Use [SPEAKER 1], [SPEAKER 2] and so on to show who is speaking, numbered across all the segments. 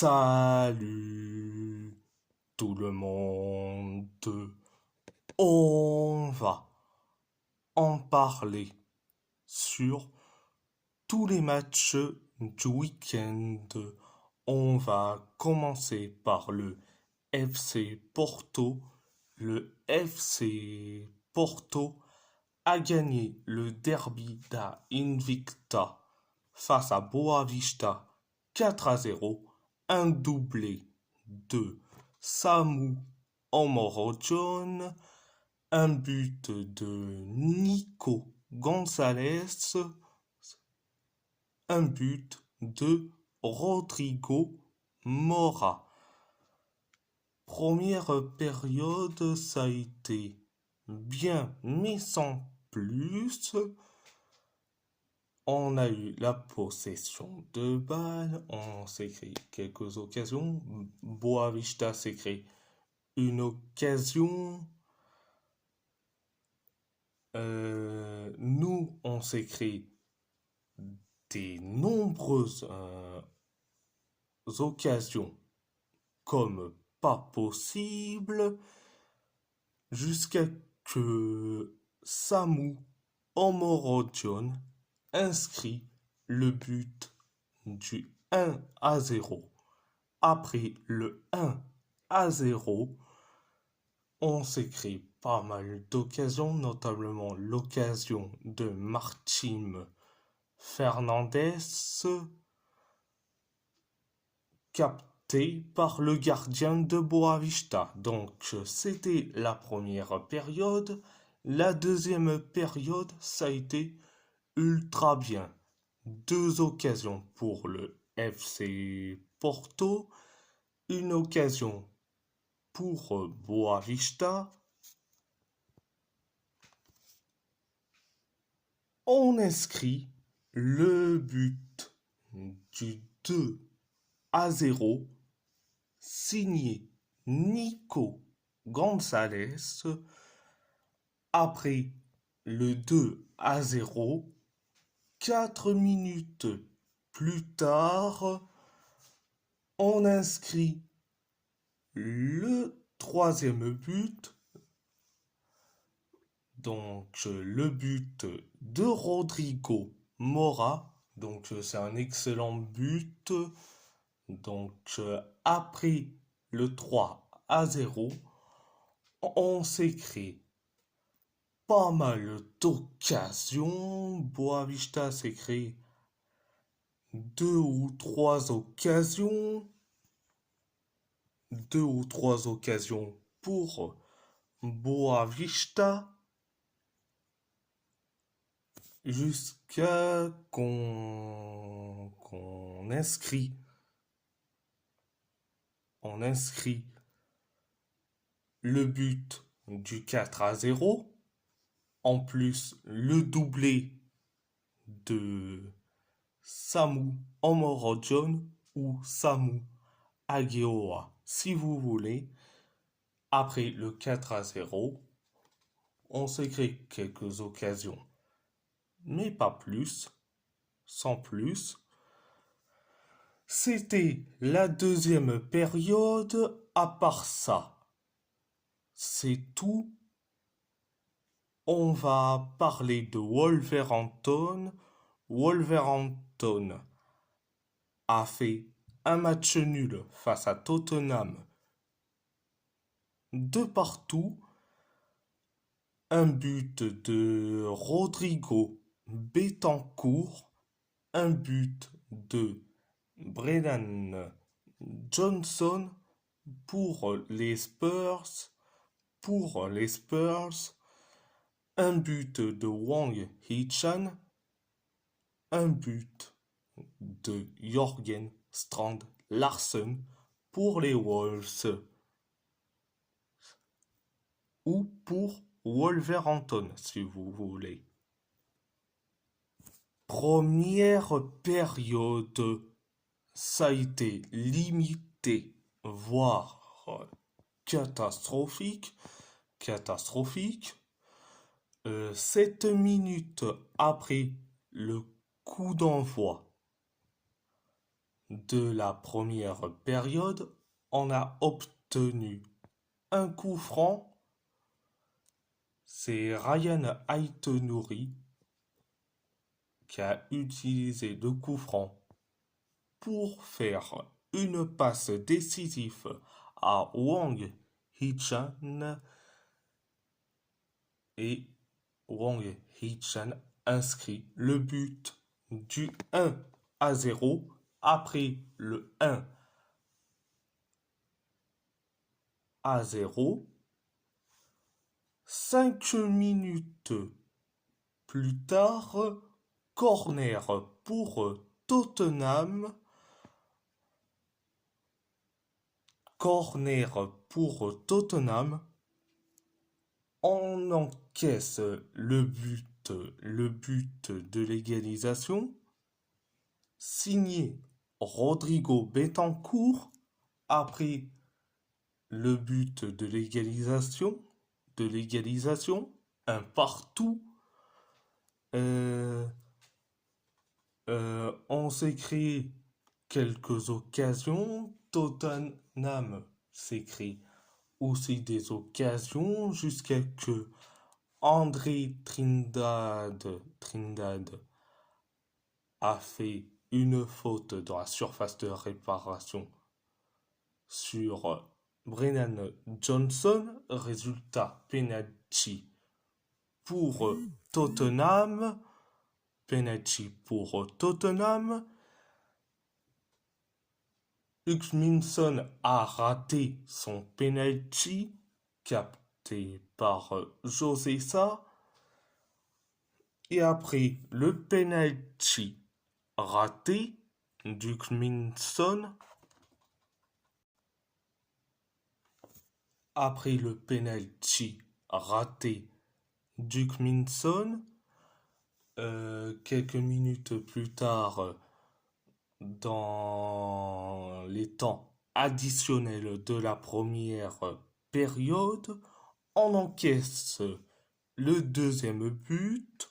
[SPEAKER 1] Salut tout le monde. On va en parler sur tous les matchs du week-end. On va commencer par le FC Porto. Le FC Porto a gagné le derby da Invicta face à Boavista 4-0, un doublé de Samu Omorodion, un but de Nico Gonzalez, un but de Rodrigo Mora. Première période, ça a été bien, mais sans plus. On a eu la possession de balles, on s'est créé quelques occasions. Boavista s'est créé une occasion. Nous, on s'est créé des nombreuses occasions comme pas possible jusqu'à que Samu Omorodion inscrit le but du 1-0. Après le 1-0, on s'est créé pas mal d'occasions, notamment l'occasion de Martim Fernandez, capté par le gardien de Boavista. Donc c'était la première période. La deuxième période, ça a été ultra bien. Deux occasions pour le FC Porto, une occasion pour Boavista. On inscrit le but du 2-0 signé Nico Gonzalez. Après le 2-0, 4 minutes plus tard, on inscrit le troisième but. Donc le but de Rodrigo Mora. Donc c'est un excellent but. Donc après le 3-0, on s'est créé pas mal d'occasions. Boavista s'est créé deux ou trois occasions pour Boavista jusqu'à qu'on inscrit le but du 4-0. En plus, le doublé de Samu Omorodion ou Samu Ageoa, si vous voulez. Après le 4-0, on s'est créé quelques occasions, mais pas plus, sans plus. C'était la deuxième période. À part ça, c'est tout. On va parler de Wolverhampton. Wolverhampton a fait un match nul face à Tottenham de partout. Un but de Rodrigo Betancourt, un but de Brennan Johnson pour les Spurs, un but de Wang Hee-chan, un but de Jorgen Strand Larsen pour les Wolves ou pour Wolverhampton si vous voulez. Première période, ça a été limité, voire catastrophique. 7 minutes après le coup d'envoi de la première période, on a obtenu un coup franc. C'est Ryan Aït-Nouri qui a utilisé le coup franc pour faire une passe décisive à Wang Hee-chan et Wang Hee-chan inscrit le but du 1-0 après le 1-0. 5 minutes plus tard, corner pour Tottenham. Corner pour Tottenham. On encaisse le but de l'égalisation. Signé Rodrigo Betancourt après le but de l'égalisation. Un partout. On s'est créé quelques occasions. Tottenham s'est créé aussi des occasions jusqu'à que André Trindade a fait une faute dans la surface de réparation sur Brennan Johnson. Résultat, penalty pour Tottenham. Penalty pour Tottenham. Hugminson a raté son penalty capté par José Sa. Et après le penalty raté d'Hugminson, quelques minutes plus tard, dans les temps additionnels de la première période, on encaisse le deuxième but.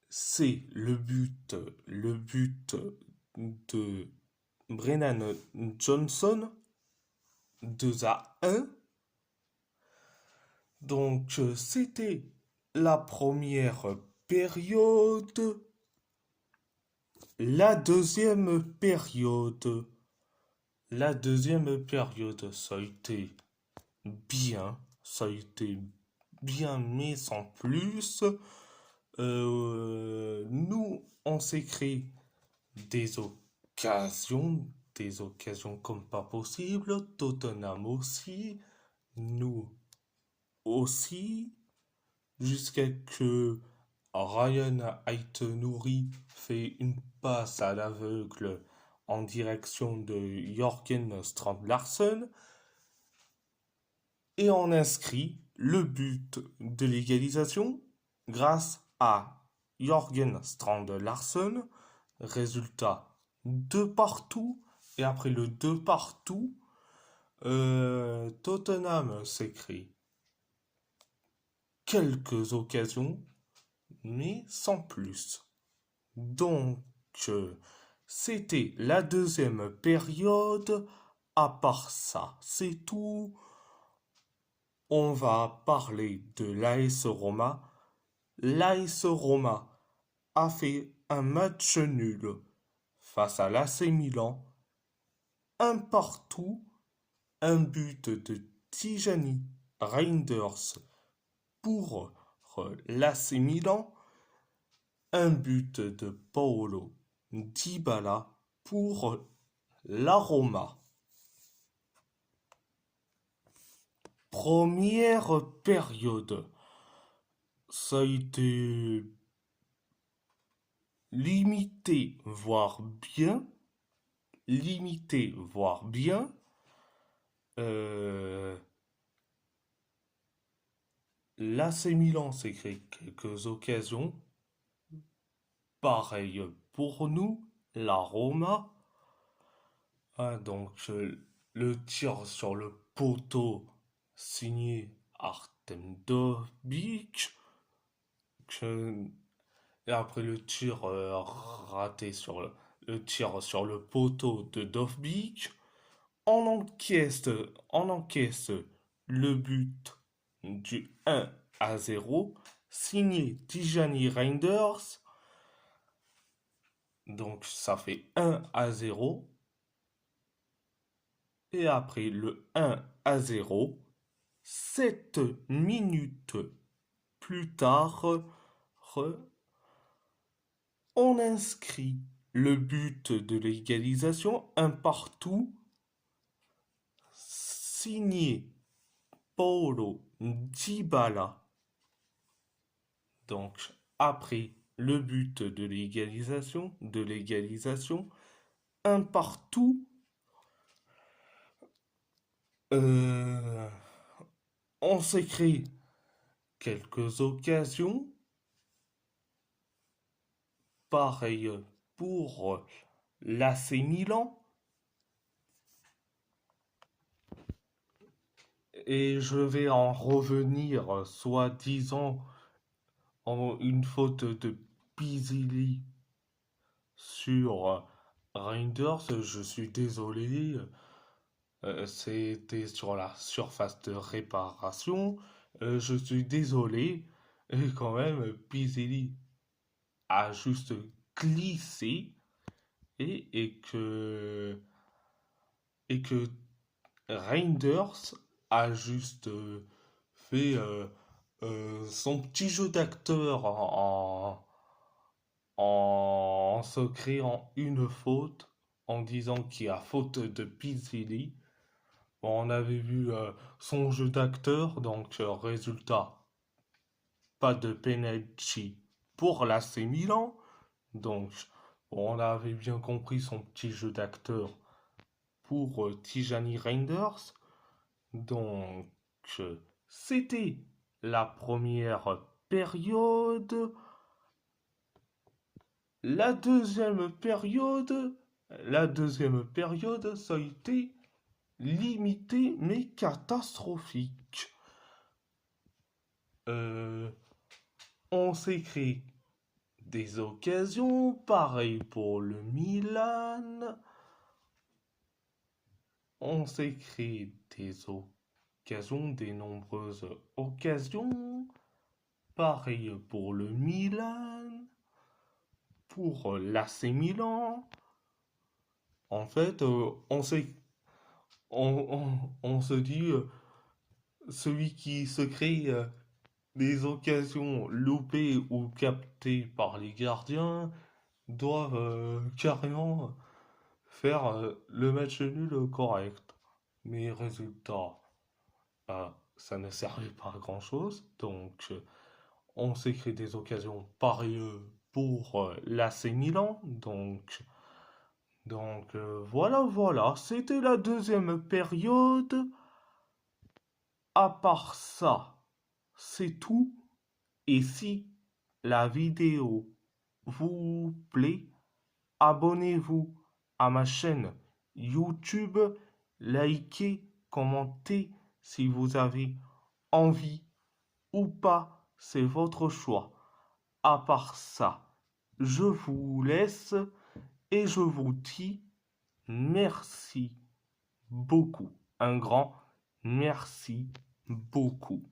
[SPEAKER 1] C'est le but de Brennan Johnson, 2-1. Donc c'était la première période. La deuxième période, ça a été bien, mais sans plus. Nous, on s'est créé des occasions comme pas possible. Tottenham aussi, nous aussi, jusqu'à que Ryan Aït-Nouri fait une passe à l'aveugle en direction de Jørgen Strand Larsen et on inscrit le but de l'égalisation grâce à Jørgen Strand Larsen. Résultat 2-2. Et après le 2-2, Tottenham s'écrit quelques occasions, mais sans plus. Donc, c'était la deuxième période. À part ça, c'est tout. On va parler de l'AS Roma. L'AS Roma a fait un match nul face à l'AC Milan. Un partout, un but de Tijani Reinders pour l'AC Milan, un but de Paolo Dybala pour la Roma. Première période, ça a été limité, voire bien. L'AC Milan s'est créé quelques occasions. Pareil pour nous, la Roma. Donc le tir sur le poteau signé Artem Dobic. Et après le tir raté sur tire sur le poteau de Dovbyk. On encaisse le but du 1-0, signé Tijani Reinders. Donc ça fait 1-0. Et après le 1-0, 7 minutes plus tard, on inscrit le but de l'égalisation, un partout, signé Paulo Dybala. Donc, après le but de l'égalisation, un partout. On s'est créé quelques occasions. Pareil pour l'AC Milan. Et je vais en revenir, soi-disant, en une faute de Pisili sur Reinders. Je suis désolé. C'était sur la surface de réparation. Je suis désolé. Et quand même, Pisili a juste glissé et que Reinders a juste fait son petit jeu d'acteur en se créant une faute, en disant qu'il y a faute de Pizzili. Bon, on avait vu son jeu d'acteur, donc résultat, pas de penalty pour l'AC Milan. Donc, bon, on avait bien compris son petit jeu d'acteur pour Tijani Reinders. Donc, c'était la première période. La deuxième période, ça a été limité mais catastrophique. On s'est créé des occasions, pareil pour le Milan. On s'est créé des occasions, des nombreuses occasions. Pareil pour le Milan, pour l'AC Milan. En fait, on se dit, celui qui se crée des occasions loupées ou captées par les gardiens doit carrément faire le match nul correct. Mais résultat, ça ne servait pas à grand chose. Donc, on s'est créé des occasions pareilles pour l'AC Milan. Donc voilà, c'était la deuxième période. À part ça, c'est tout. Et si la vidéo vous plaît, abonnez-vous à ma chaîne YouTube, likez, commentez si vous avez envie ou pas, c'est votre choix. À part ça, je vous laisse et je vous dis merci beaucoup. Un grand merci beaucoup.